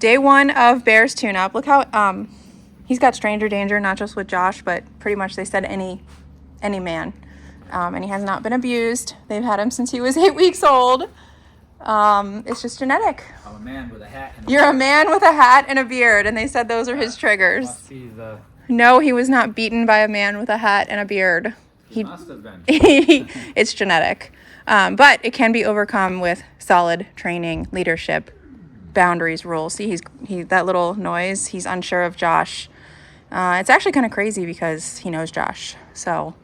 Day 1 of Bear's tune-up. Look how he's got stranger danger, not just with Josh, but pretty much they said any man. And he has not been abused. They've had him since he was 8 weeks old. It's just genetic. I'm a man with a hat and You're beard. a man with a hat and a beard, and they said those are his triggers. Must be the... No, he was not beaten by a man with a hat and a beard. He must have been. It's genetic. But it can be overcome with solid training, leadership, boundaries, rules. See, that little noise, he's unsure of Josh. It's actually kind of crazy because he knows Josh. So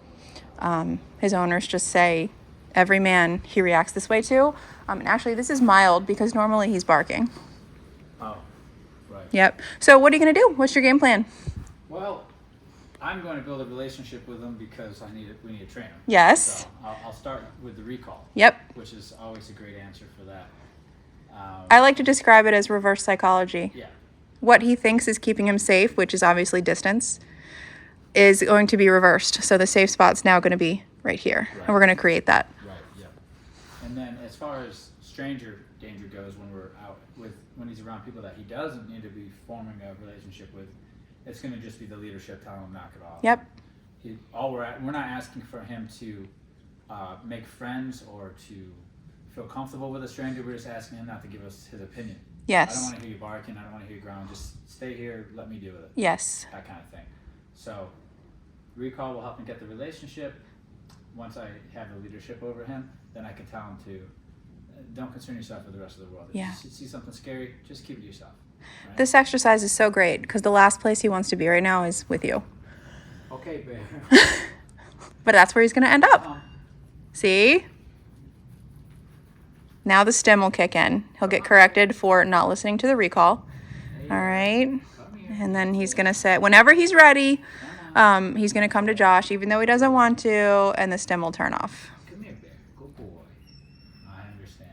his owners just say every man he reacts this way to. And actually, this is mild because normally he's barking. Oh, right. Yep. So what are you going to do? What's your game plan? Well, I'm going to build a relationship with him because we need to train him. Yes. So I'll start with the recall. Yep. Which is always a great answer for that. I like to describe it as reverse psychology. Yeah. What he thinks is keeping him safe, which is obviously distance, is going to be reversed. So the safe spot's now going to be right here. Right. And we're going to create that. Right, yeah. And then as far as stranger danger goes, when he's around people that he doesn't need to be forming a relationship with, it's going to just be the leadership telling him knock it off. Yep. We're not asking for him to make friends or to feel comfortable with a stranger. We're just asking him not to give us his opinion. Yes. I don't want to hear you barking. I don't want to hear you growling. Just stay here. Let me deal with it. Yes. That kind of thing. So recall will help him get the relationship. Once I have the leadership over him, then I can tell him to don't concern yourself with the rest of the world. Yeah. If you see something scary, just keep it to yourself. Right? This exercise is so great because the last place he wants to be right now is with you. Okay, Bear. But that's where he's going to end up. See? Now the stim will kick in. He'll get corrected for not listening to the recall. All right. And then he's going to say, whenever he's ready, he's going to come to Josh, even though he doesn't want to, and the stim will turn off. Come here, Bear. Good boy. I understand.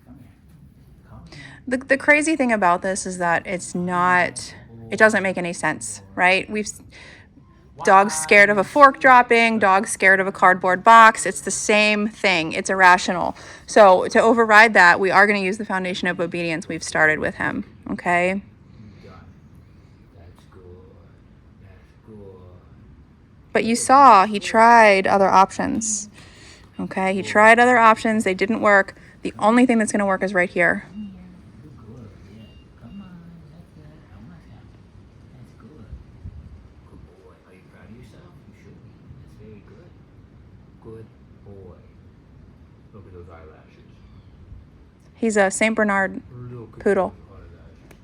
Come here. Come here. The crazy thing about this is that it doesn't make any sense, right? Dogs scared of a fork dropping, dogs scared of a cardboard box. It's the same thing. It's irrational. So to override that, we are going to use the foundation of obedience we've started with him, okay? That's good. That's good. But you saw he tried other options, okay? He tried other options. They didn't work. The only thing that's going to work is right here. Good boy. Look at those eyelashes. He's a Saint Bernard poodle.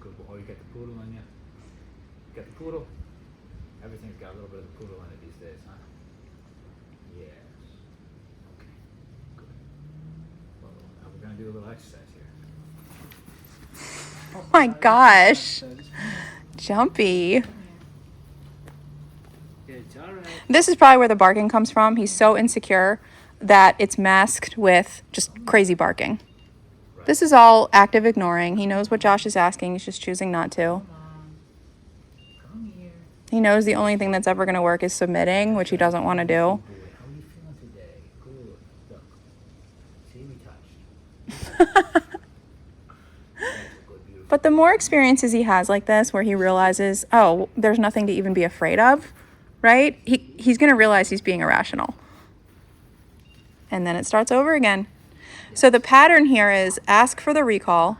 Good boy. Oh, you got the poodle on you? You got the poodle? Everything's got a little bit of the poodle in it these days, huh? Yes. Okay. Good. Well, now we're going to do a little exercise here. Oh my gosh. Jumpy. It's all right. This is probably where the barking comes from. He's so insecure that it's masked with just crazy barking. Right. This is all active ignoring. He knows what Josh is asking. He's just choosing not to. Come here. He knows the only thing that's ever going to work is submitting, which he doesn't want to do. Boy, how are you feeling today? Good. Look. See, we touched. But the more experiences he has like this, where he realizes, oh, there's nothing to even be afraid of, right? He's going to realize he's being irrational. And then it starts over again. So the pattern here is ask for the recall,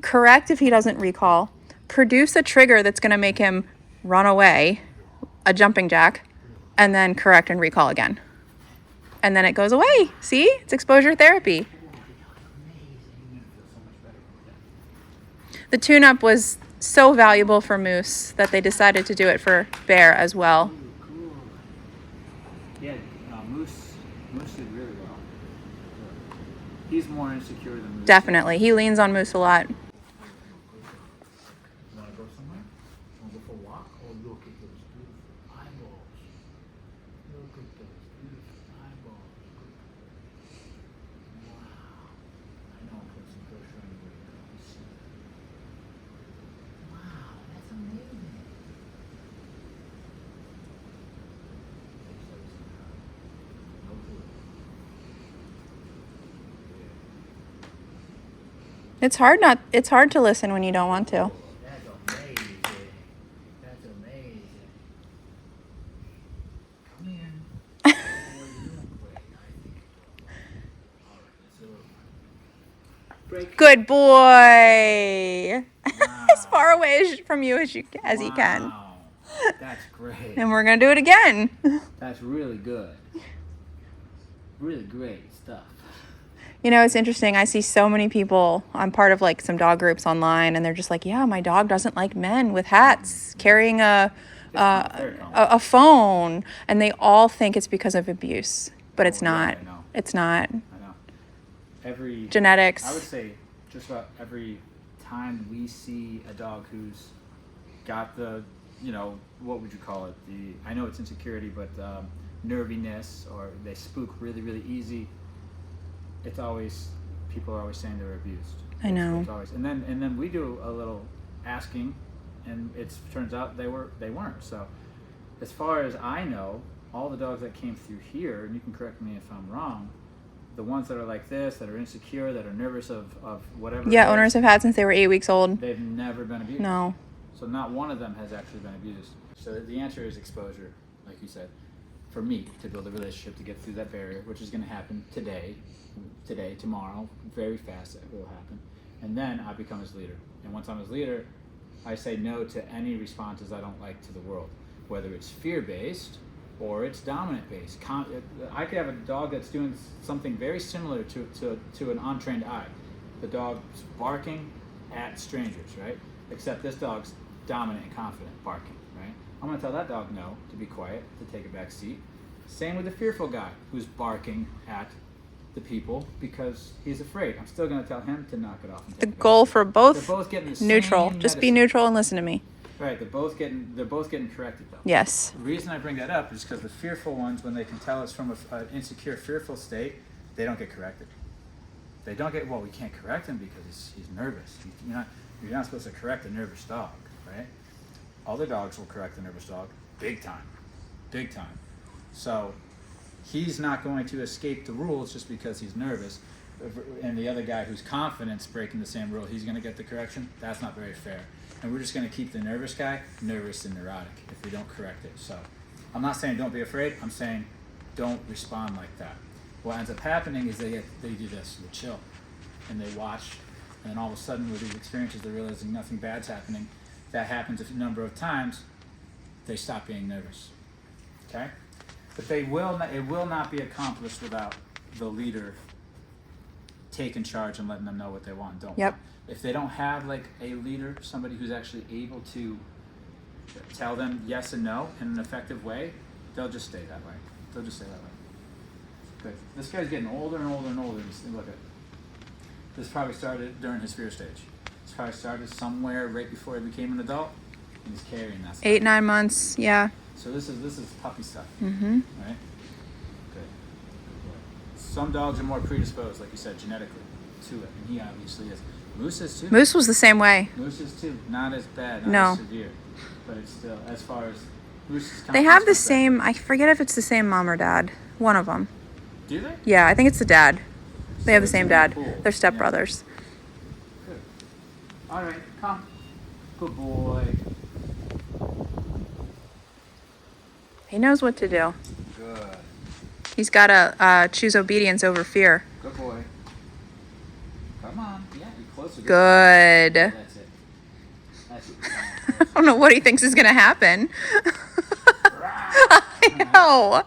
correct if he doesn't recall, produce a trigger that's going to make him run away, a jumping jack, and then correct and recall again. And then it goes away. See? It's exposure therapy. The tune-up was so valuable for Moose that they decided to do it for Bear as well. Cool. Yeah, Moose did really well. He's more insecure than Moose. Definitely. He leans on Moose a lot. You want to go somewhere? Want to go for a walk? Oh, look at those beautiful eyeballs. Look at those beautiful eyeballs. Wow. I know I'll put some pressure on you. Wow, that's amazing. It's hard to listen when you don't want to. That's amazing. That's amazing. Come here. Oh, you're doing great. I think you're doing all right. Let's do it. Break. Good boy. Wow. As far away from you as he can. Wow. That's great. And we're gonna do it again. That's really good. Really great stuff. You know, it's interesting. I see so many people. I'm part of like some dog groups online, and they're just like, "Yeah, my dog doesn't like men with hats, carrying a phone," and they all think it's because of abuse, but it's not. I know. It's not. I know. Every Genetics. I would say just about every time we see a dog who's got the, what would you call it? I know it's insecurity, but nerviness, or they spook really, really easy. People are always saying they're abused. I know. It's always, and then we do a little asking, and it turns out they weren't. So, as far as I know, all the dogs that came through here, and you can correct me if I'm wrong, the ones that are like this, that are insecure, that are nervous of whatever. Yeah, owners have had since they were 8 weeks old. They've never been abused. No. So not one of them has actually been abused. So the answer is exposure, like you said, for me to build a relationship, to get through that barrier, which is going to happen today, tomorrow, very fast it will happen. And then I become his leader. And once I'm his leader, I say no to any responses I don't like to the world, whether it's fear-based or it's dominant-based. I could have a dog that's doing something very similar to an untrained eye. The dog's barking at strangers, right? Except this dog's dominant and confident barking, right? I'm going to tell that dog no, to be quiet, to take a back seat. Same with the fearful guy who's barking at the people because he's afraid. I'm still going to tell him to knock it off. And The goal for both, they're both getting the neutral. same Just be medicine. neutral and listen to me. Right, they're both getting corrected though. Yes. The reason I bring that up is because the fearful ones, when they can tell it's from an insecure, fearful state, they don't get corrected. They don't get, we can't correct him because he's nervous. You're not supposed to correct a nervous dog, right? Other dogs will correct a nervous dog big time. So he's not going to escape the rules just because he's nervous. And the other guy who's confident breaking the same rule, he's going to get the correction. That's not very fair. And we're just going to keep the nervous guy nervous and neurotic if we don't correct it. So I'm not saying don't be afraid. I'm saying don't respond like that. What ends up happening is they do this, they chill, and they watch, and then all of a sudden with these experiences they're realizing nothing bad's happening. That happens a number of times, they stop being nervous. Okay? But it will not be accomplished without the leader taking charge and letting them know what they want and don't Yep. want. If they don't have like a leader, somebody who's actually able to tell them yes and no in an effective way, they'll just stay that way. Good. This guy's getting older and older and older. Look at this. Probably started during his fear stage. This probably started somewhere right before he became an adult, and he's carrying that stuff. 8, 9 months. Yeah. So this is puppy stuff. Mm-hmm. Right? Good. Some dogs are more predisposed, like you said, genetically to it, and he obviously is. Moose is too. Moose was the same way. Moose is too. Not as bad, not No. as severe, but it's still, as far as Moose's They have the confidence goes same. I forget if it's the same mom or dad. One of them. back. Do they? Yeah, I think it's the dad. They have the So same it's in dad. the pool. They're Yeah. stepbrothers. Good. All right, come. Good boy. He knows what to do. Good. He's got to choose obedience over fear. Good boy. Come on. Yeah, you're closer. Good. That's it. That's it. I don't know what he thinks is going to happen. I know.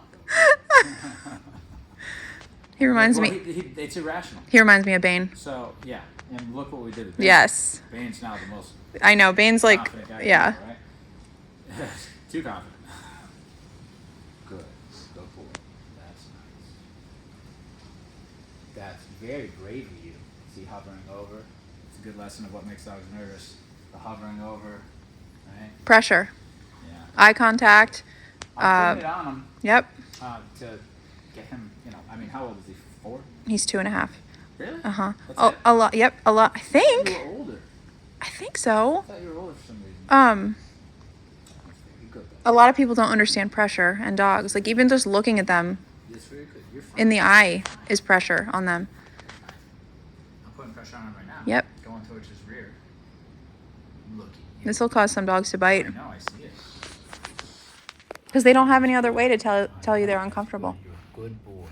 He reminds me. It's irrational. He reminds me of Bane. So, yeah. And look what we did with Bane. Yes. Bane's now the most I know. Bane's like, confident guy yeah. ever, right? Too confident. Good. Good boy. That's nice. That's very brave of you. See, hovering over. It's a good lesson of what makes dogs nervous. The hovering over, right? Pressure. Yeah. Eye contact. I'm putting it on him Yep. to get him, how old is he? 4? He's 2.5. Really? Uh-huh. That's Oh, it? a lot. Yep. A lot. I You think. were older. I think so. I thought you were older for some reason. That's very good. A lot of people don't understand pressure and dogs. Like even just looking at them That's very good. You're fine. in the eye is pressure on them. I'm putting pressure on him right now. Yep. Go Look at you. This will cause some dogs to I bite know, I see it. because they don't have any other way to tell you they're uncomfortable. You're a good boy.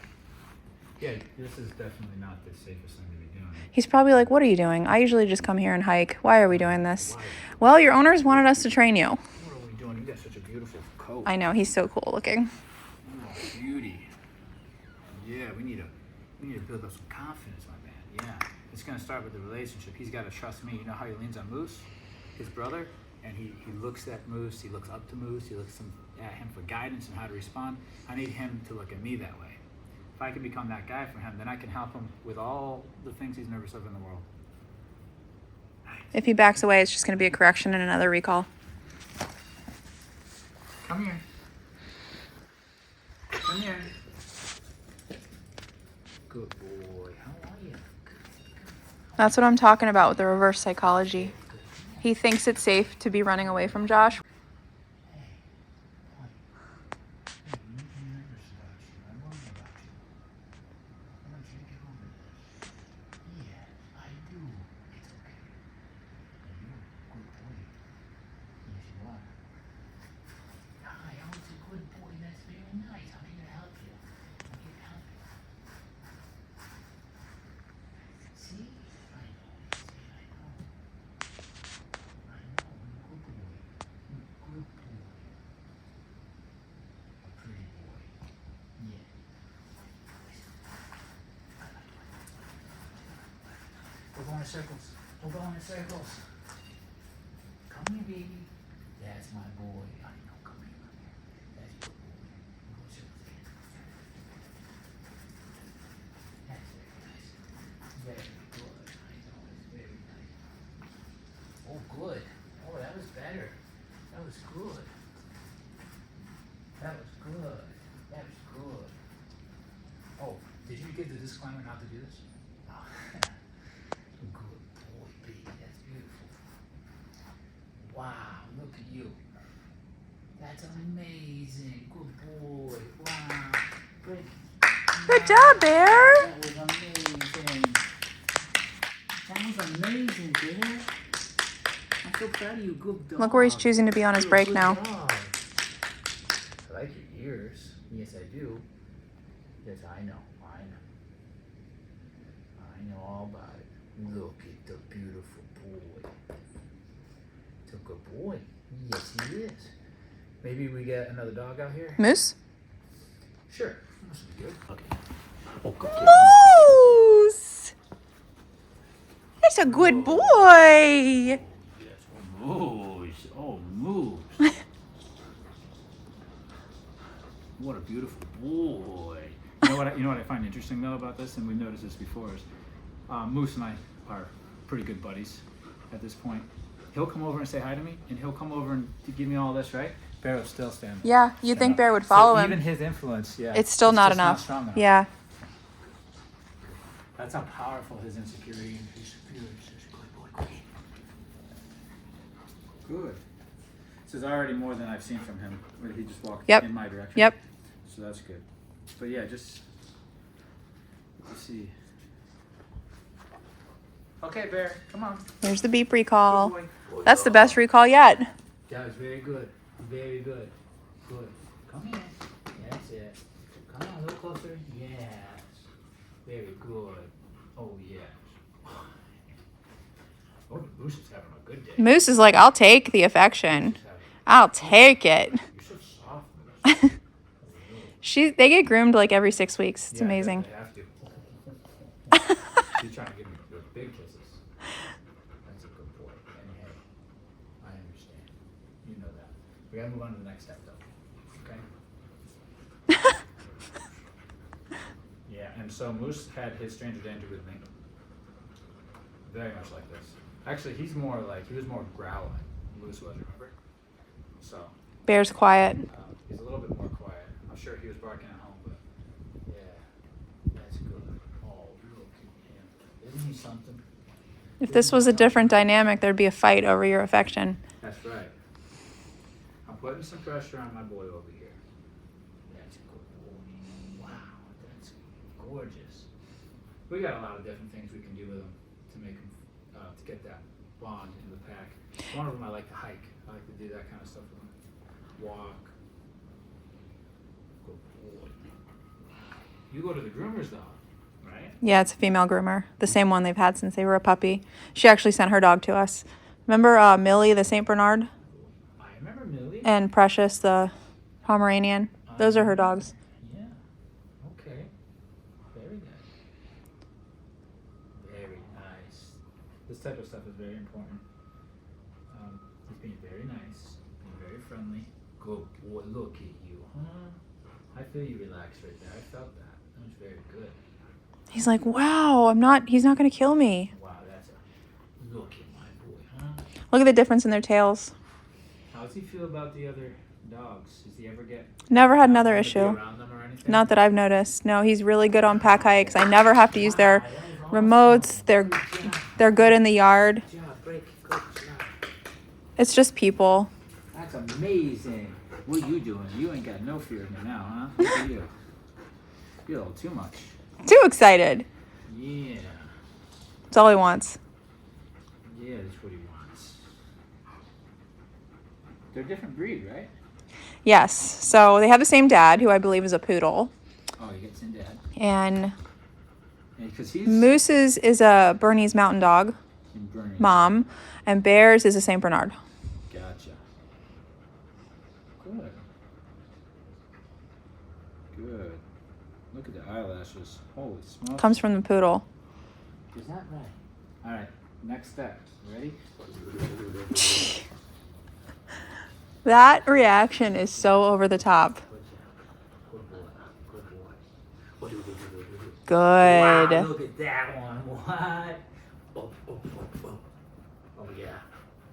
Yeah, this is definitely not the safest thing to be doing. He's probably like, what are you doing? I usually just come here and hike. Why are we doing this? Well, your owners wanted us to train you. What are we doing? You got such a beautiful coat. I know, he's so cool looking. Oh, beauty. Yeah, we need to build up some confidence, my man. Yeah, it's gonna start with the relationship. He's got to trust me. You know how he leans on Moose, his brother, and he looks at Moose. He looks up to Moose. He looks at him for guidance and how to respond. I need him to look at me that way. If I can become that guy for him, then I can help him with all the things he's nervous of in the world. If he backs away, it's just going to be a correction and another recall. Come here. Come here. Good boy. How are you? That's what I'm talking about with the reverse psychology. He thinks it's safe to be running away from Josh. We're going in circles. We're going in circles. Come here, baby. That's my boy. I know. Come here. That's your boy. We're going in circles again. That's very nice. Very good. I know. It's very nice. Oh, good. Oh, that was better. That was good. That was good. That was good. Oh, did you give the disclaimer not to do this? Oh. Good boy, baby. That's beautiful. Wow, look at you. That's amazing. Good boy. Wow. Good job, Bear. That was amazing. That was amazing, Bear. I'm so proud of you. Good dog. Look where he's choosing to be on his You're a break good now. dog. I like your ears. Yes, I do. Yes, I know. I know all about it. Look at the beautiful boy. It's a good boy. Yes, he is. Maybe we get another dog out here? Moose? Sure. This will be good. Okay. Oh, good. Moose! That's a good boy. Yes. Oh, Moose. Oh, Moose. What a beautiful boy. You know what I find interesting though about this, and we've noticed this before, is Moose and I are pretty good buddies at this point. He'll come over and say hi to me, and he'll come over and give me all this, right? Bear will still stand. Yeah, you'd think Bear would follow him. Even his influence, yeah. It's still not just enough. strong enough. Yeah. That's how powerful his insecurity and his superiority is. Good boy, good. This is already more than I've seen from him, where he just walked in my direction. Yep. So that's good. But yeah, just let's see. Okay, Bear, come on. There's the beep recall. Good boy. That's the best recall yet. That was very good. Very good. Good. Come here. That's it. Come on, a little closer. Yes. Very good. Oh, yes. Oh, Moose is having a good day. Moose is like, I'll take the affection. I'll take it. You're so soft, Moose. They get groomed like every 6 weeks. It's Yeah, amazing. They have to. She's trying to give me the big kisses. That's a good boy. And hey, I understand. You know that. We gotta move on to the next step, though. Okay? Yeah, and so Moose had his stranger danger with me. Very much like this. Actually, he was more growling. Moose was, remember? So, Bear's quiet. he's a little bit more quiet. I'm sure he was barking at home, but yeah, that's good. Oh, look at him. Isn't he something? If this was a different dynamic, there'd be a fight over your affection. That's right. I'm putting some pressure on my boy over here. That's a good boy. Wow, that's gorgeous. We got a lot of different things we can do with him to make him, to get that bond into the pack. One of them I like to hike. I like to do that kind of stuff with them. Walk. Good boy. You go to the groomer's dog, right? Yeah, it's a female groomer. The same one they've had since they were a puppy. She actually sent her dog to us. Remember Millie, the St. Bernard? I remember Millie. And Precious, the Pomeranian? Those are her dogs. Yeah. Okay. Very nice. Very nice. This type of stuff is very important. He's being very nice, being very friendly. Good boy, look at you, huh? I feel you relaxed right there. I felt that. That was very good. He's like, wow, he's not going to kill me. Wow, look at my boy, huh? Look at the difference in their tails. How does he feel about the other dogs? Does he ever get... Never had another to be issue. around them or anything? Not that I've noticed. No, he's really good on pack hikes. I never have to use their remotes. They're good in the yard. Good job, break. Good job. It's just people. That's amazing. What are you doing? You ain't got no fear of me now, huh? Look at you. You're a little too much. Too excited. Yeah. That's all he wants. Yeah, that's what he wants. They're a different breed, right? Yes. So they have the same dad, who I believe is a poodle. Oh, he gets in dad. And Because he's... Moose's is a Bernese Mountain Dog mom. And Bear's is a St. Bernard. Gotcha. Good. Good. Look at the eyelashes. Holy smokes. Comes from the poodle. Is that right? All right. Next step. Ready? That reaction is so over the top. Good boy. Good boy. Good. Wow, look at that one. What? Oh, oh, oh, oh. Oh, yeah.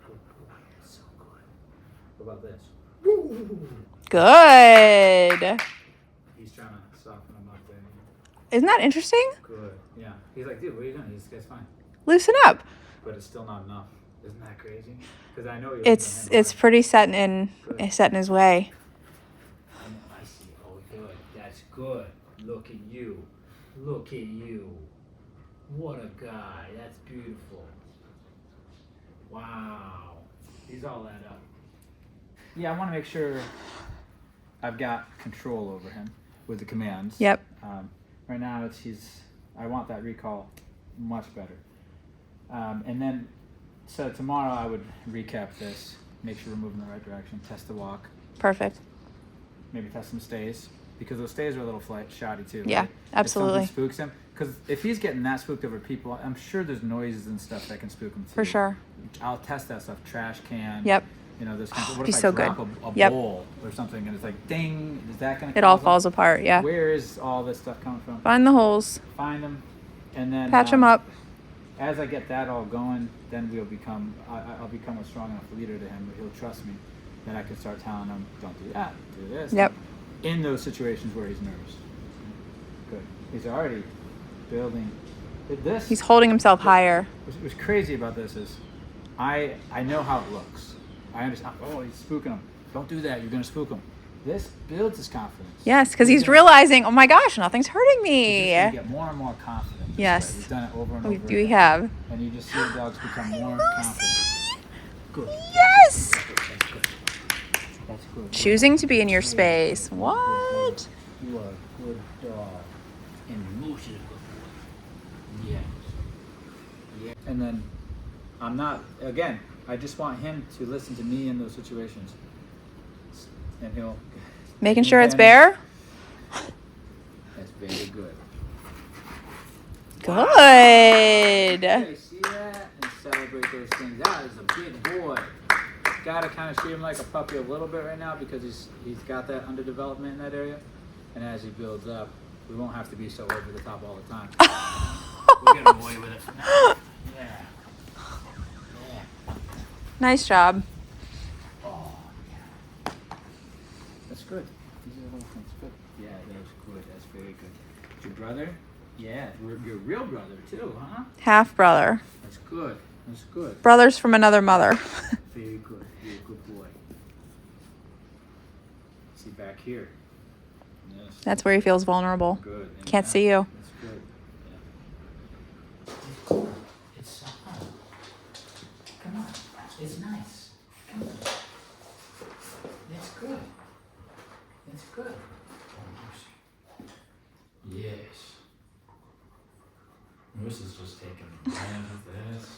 Good boy. So good. What about this? Good. He's trying to soften him up there. Isn't that interesting? Good. Yeah. He's like, dude, what are you doing? This guy's fine. Loosen up. But it's still not enough. Isn't that crazy? Because I know you're... It's pretty set in his way. I see. Oh, good. That's good. Look at you. Look at you. What a guy. That's beautiful. Wow. These all add up. Yeah, I want to make sure I've got control over him with the commands. Yep. Right now, I want that recall much better. And then, so tomorrow I would recap this, make sure we're moving in the right direction, test the walk, Perfect. maybe test some stays, because those stays are a little shoddy too. Yeah, right? absolutely. If something spooks him, because if he's getting that spooked over people, I'm sure there's noises and stuff that can spook him too. For sure. I'll test that stuff, trash can. Yep. You know, this kind of, what Be if so I drop good. a Yep. bowl or something and it's like, ding, is that going to It all falls apart, yeah. Where is all this stuff coming from? Find the holes. Find them, and then... Patch them up. As I get that all going, then I'll become a strong enough leader to him that he'll trust me. Then I can start telling him, don't do that, do this. Yep. In those situations where he's nervous. Good. He's already building this. He's holding himself higher. What's crazy about this is I know how it looks. I understand. Oh, he's spooking him. Don't do that. You're going to spook him. This builds his confidence. Yes, because he's realizing, oh my gosh, nothing's hurting me. You get more and more confident. Yes. We've done it over and over We again. have. And you just see the dogs become more confident. Good. Yes. That's good. That's good. Choosing to be in your space. What? You are a good dog. And Moose is a good boy. Yes. Yeah. And then I just want him to listen to me in those situations. And he'll... Making sure it's bare? That's very good. Good. Okay, see that? And celebrate those things. That is a big boy. Gotta kind of treat him like a puppy a little bit right now because he's got that underdevelopment in that area. And as he builds up, we won't have to be so over the top all the time. We'll get away with it for now. Yeah. Yeah. Nice job. Oh, yeah. That's good. These are little things. Good. Yeah, that's good. That's very good. Your brother? Yeah, your real brother too, huh? Half brother. That's good. That's good. Brothers from another mother. Very good. You're a good boy. See back here. Yes. That's where he feels vulnerable. Good. Can't see you. That's good. Yeah. It's so hard. Come on. It's nice. Nice. Good. That's good. That's good. Oh, mercy. Yes. Moose is just taking advantage of this.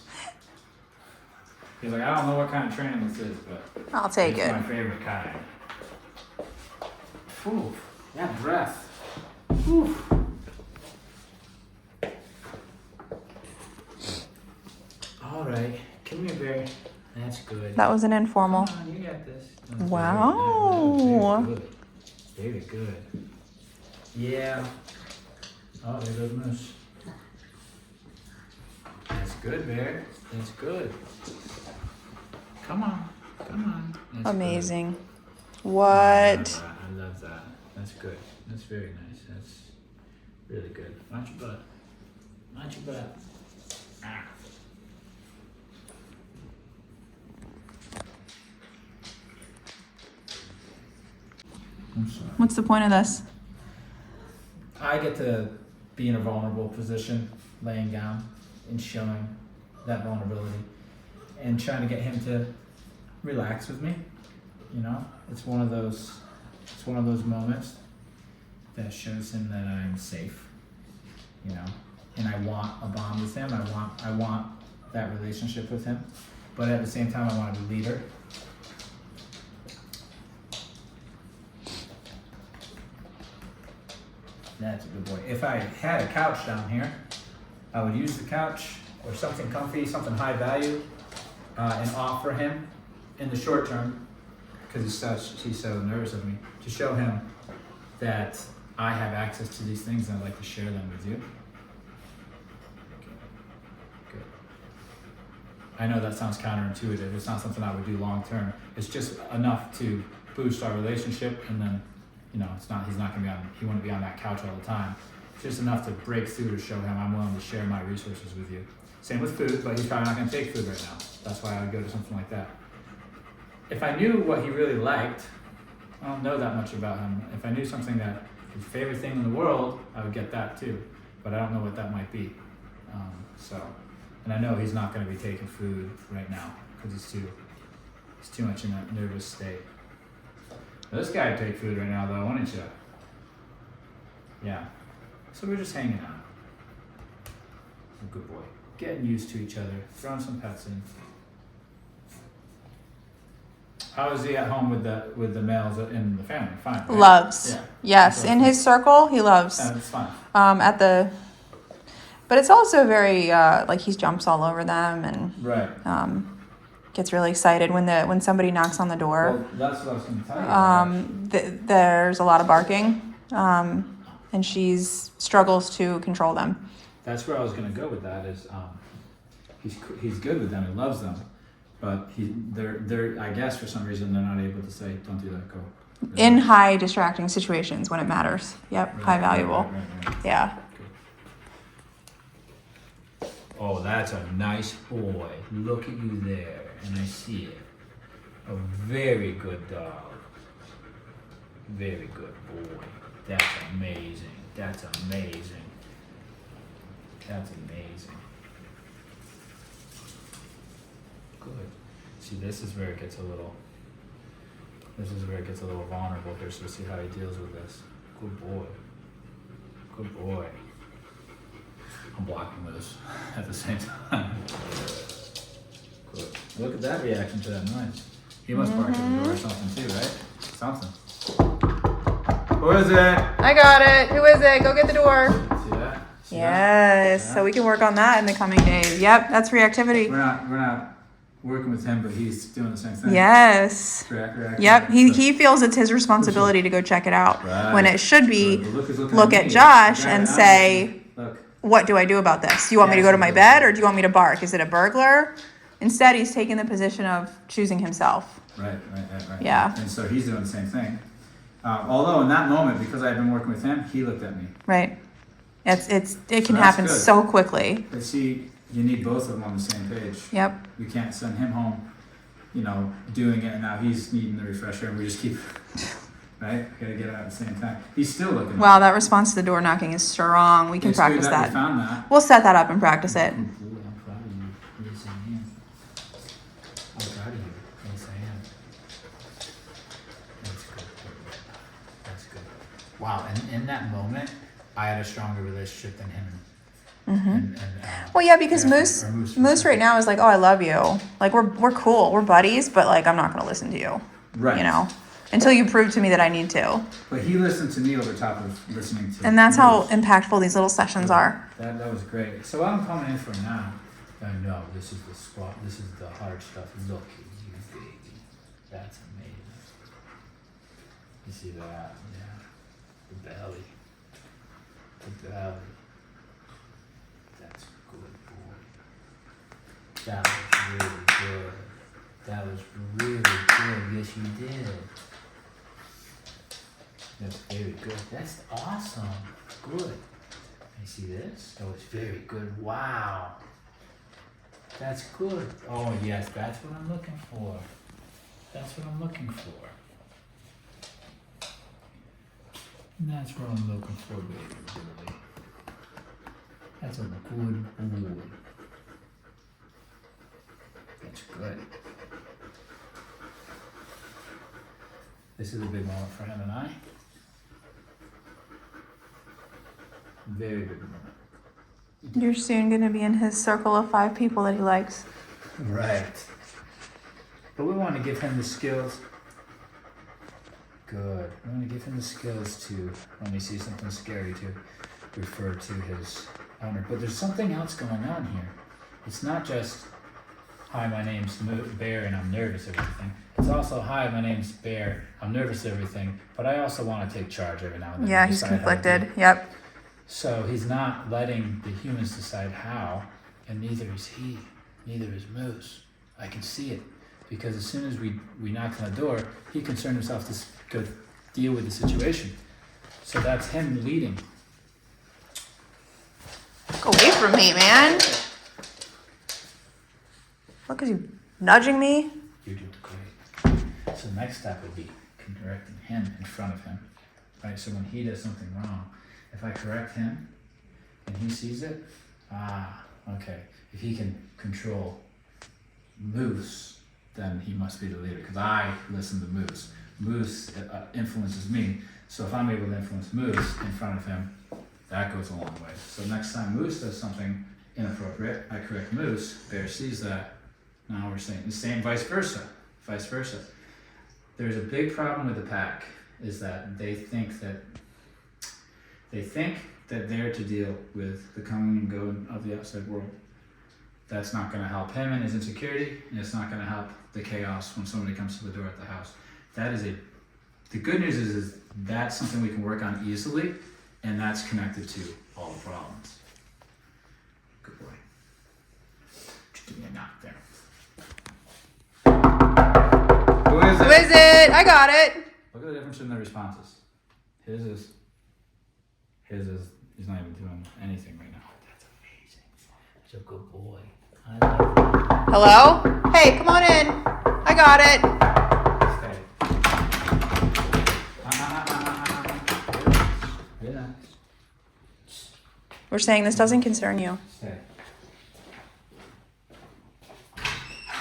He's like, I don't know what kind of training this is, but I'll take it's it. my favorite kind. Ooh, that breath. Ooh. All right, come here, Barry. That's good. That was an informal. Come on, you got this. That's Wow. Very good. Very good. Yeah. Oh, there goes Moose. That's good, Bear. That's good. Come on. Come on. That's Amazing. good. What? I love that. That's good. That's very nice. That's really good. Watch your butt. Watch your butt. Ah. I'm sorry. What's the point of this? I get to be in a vulnerable position, laying down and showing that vulnerability and trying to get him to relax with me. You know, it's one of those moments that shows him that I'm safe, you know, and I want a bond with him. I want that relationship with him, but at the same time I want to be leader. That's a good boy. If I had a couch down here, I would use the couch or something comfy, something high value, and offer him in the short term, because he's so nervous of me, to show him that I have access to these things and I'd like to share them with you. Good. I know that sounds counterintuitive. It's not something I would do long term. It's just enough to boost our relationship, and then, you know, he wouldn't be on that couch all the time. It's just enough to break through to show him I'm willing to share my resources with you. Same with food, but he's probably not gonna take food right now. That's why I would go to something like that. If I knew what he really liked, I don't know that much about him. If I knew something that his favorite thing in the world, I would get that too. But I don't know what that might be. And I know he's not gonna be taking food right now because he's too much in that nervous state. This guy would take food right now though, wouldn't you? Yeah. So we're just hanging out. Good boy. Getting used to each other, throwing some pets in. How is he at home with the males in the family? Fine. Right? Loves. Yeah. Yes, So in his circle, he loves. it's fine. But it's also very like he jumps all over them and Right. gets really excited when somebody knocks on the door. Well, that's what I was going to tell you. There's a lot of barking, and she's struggles to control them. That's where I was going to go with that. Is he's good with them. He loves them, but they're I guess for some reason they're not able to say, "Don't do that. Go." In high distracting situations when it matters. Yep, Right, high valuable. Right. Yeah. Oh, that's a nice boy. Look at you there, and I see it. A very good dog. Very good boy. That's amazing. That's amazing. That's amazing. Good. See, this is where it gets a little vulnerable here, so we'll see how he deals with this. Good boy. Good boy. I'm blocking this at the same time. Good. Look at that reaction to that noise. He must bark at the door or something too, right? Something. Who is it? I got it. Who is it? Go get the door. See that? See Yes. that? So we can work on that in the coming days. Yep, that's reactivity. We're not working with him, but he's doing the same thing. Yes. Reaction. Yep. He feels it's his responsibility to go check it out. Right. When it should be The look is looking look at at me. Josh Grab and it out. say, Look. what do I do about this? Do you want me to go to my bed or do you want me to bark? Is it a burglar? Instead, he's taking the position of choosing himself. Right. Yeah. And so he's doing the same thing. Although in that moment, because I've been working with him, he looked at me. Right. It can that's happen good. so quickly. But see, you need both of them on the same page. Yep. We can't send him home, doing it, and now he's needing the refresher, and we just keep, right? Gotta get it at the same time. He's still looking. Wow, that response to the door knocking is strong. We can It's practice good that. that. We found that. We'll set that up and practice it. I'm proud of you. Yes, I am. I'm proud of you, Yes, I am. That's good. That's good. Wow, and in that moment, I had a stronger relationship than him. Well, yeah, because Daphne, Moose or Moose Moose right now is like, oh, I love you. Like we're cool, we're buddies, but like I'm not gonna listen to you. Right. You know, until you prove to me that I need to. But he listened to me over top of listening to. And that's how Moose. impactful these little sessions are. That was great. So what I'm coming in for now. No, this is the squat. This is the hard stuff. Look at you, baby. That's amazing. You see that? Yeah. The belly. The belly. That's good, boy. That was really good. That was really good. Yes, you did. That's very good. That's awesome. Good. You see this? That was very good. Wow. That's good. Oh, yes, that's what I'm looking for. That's what I'm looking for. That's what I'm looking for, baby. Really. That's a good boy. That's good. This is a big moment for him and I. Very big moment. You're soon gonna be in his circle of 5 people that he likes. Right. But we want to give him the skills. Good. We want to give him the skills to, when he sees something scary, to refer to his owner. But there's something else going on here. It's not just, hi, my name's Bear and I'm nervous of everything. It's also, hi, my name's Bear, I'm nervous of everything, but I also want to take charge every now and then. Yeah, he's conflicted. Yep. So he's not letting the humans decide how, and neither is he, neither is Moose. I can see it, because as soon as we knocked on the door, he concerned himself to go deal with the situation. So that's him leading. Go away from me, man. Look at you nudging me. You're doing great. So next step would be correcting him in front of him, right? So when he does something wrong, if I correct him and he sees it, okay. If he can control Moose, then he must be the leader, because I listen to Moose. Moose influences me, so if I'm able to influence Moose in front of him, that goes a long way. So next time Moose does something inappropriate, I correct Moose, Bear sees that, now we're saying the same, vice versa. There's a big problem with the pack, is that they think that they're to deal with the coming and going of the outside world. That's not going to help him and his insecurity, and it's not going to help the chaos when somebody comes to the door at the house. The good news is that's something we can work on easily, and that's connected to all the problems. Good boy. Just give me a knock there. Who is it? Who is it? I got it. Look at the difference in the responses. He's not even doing anything right now. That's amazing. Such a good boy. I love you. Hello? Hey, come on in. I got it. Stay. Relax. We're saying this doesn't concern you. Stay.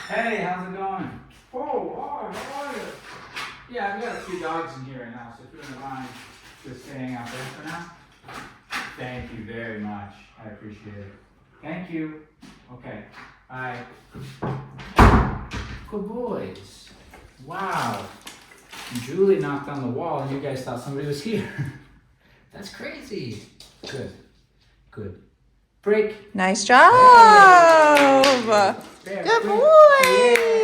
Hey, how's it going? Oh, how are you? Yeah, I've got a few dogs in here right now, so if you don't mind just staying out there for now. Thank you very much. I appreciate it. Thank you. Okay. Bye. Good boys. Wow. Julie knocked on the wall and you guys thought somebody was here. That's crazy. Good. Break. Nice job. Bear, Good break. boy. Yeah.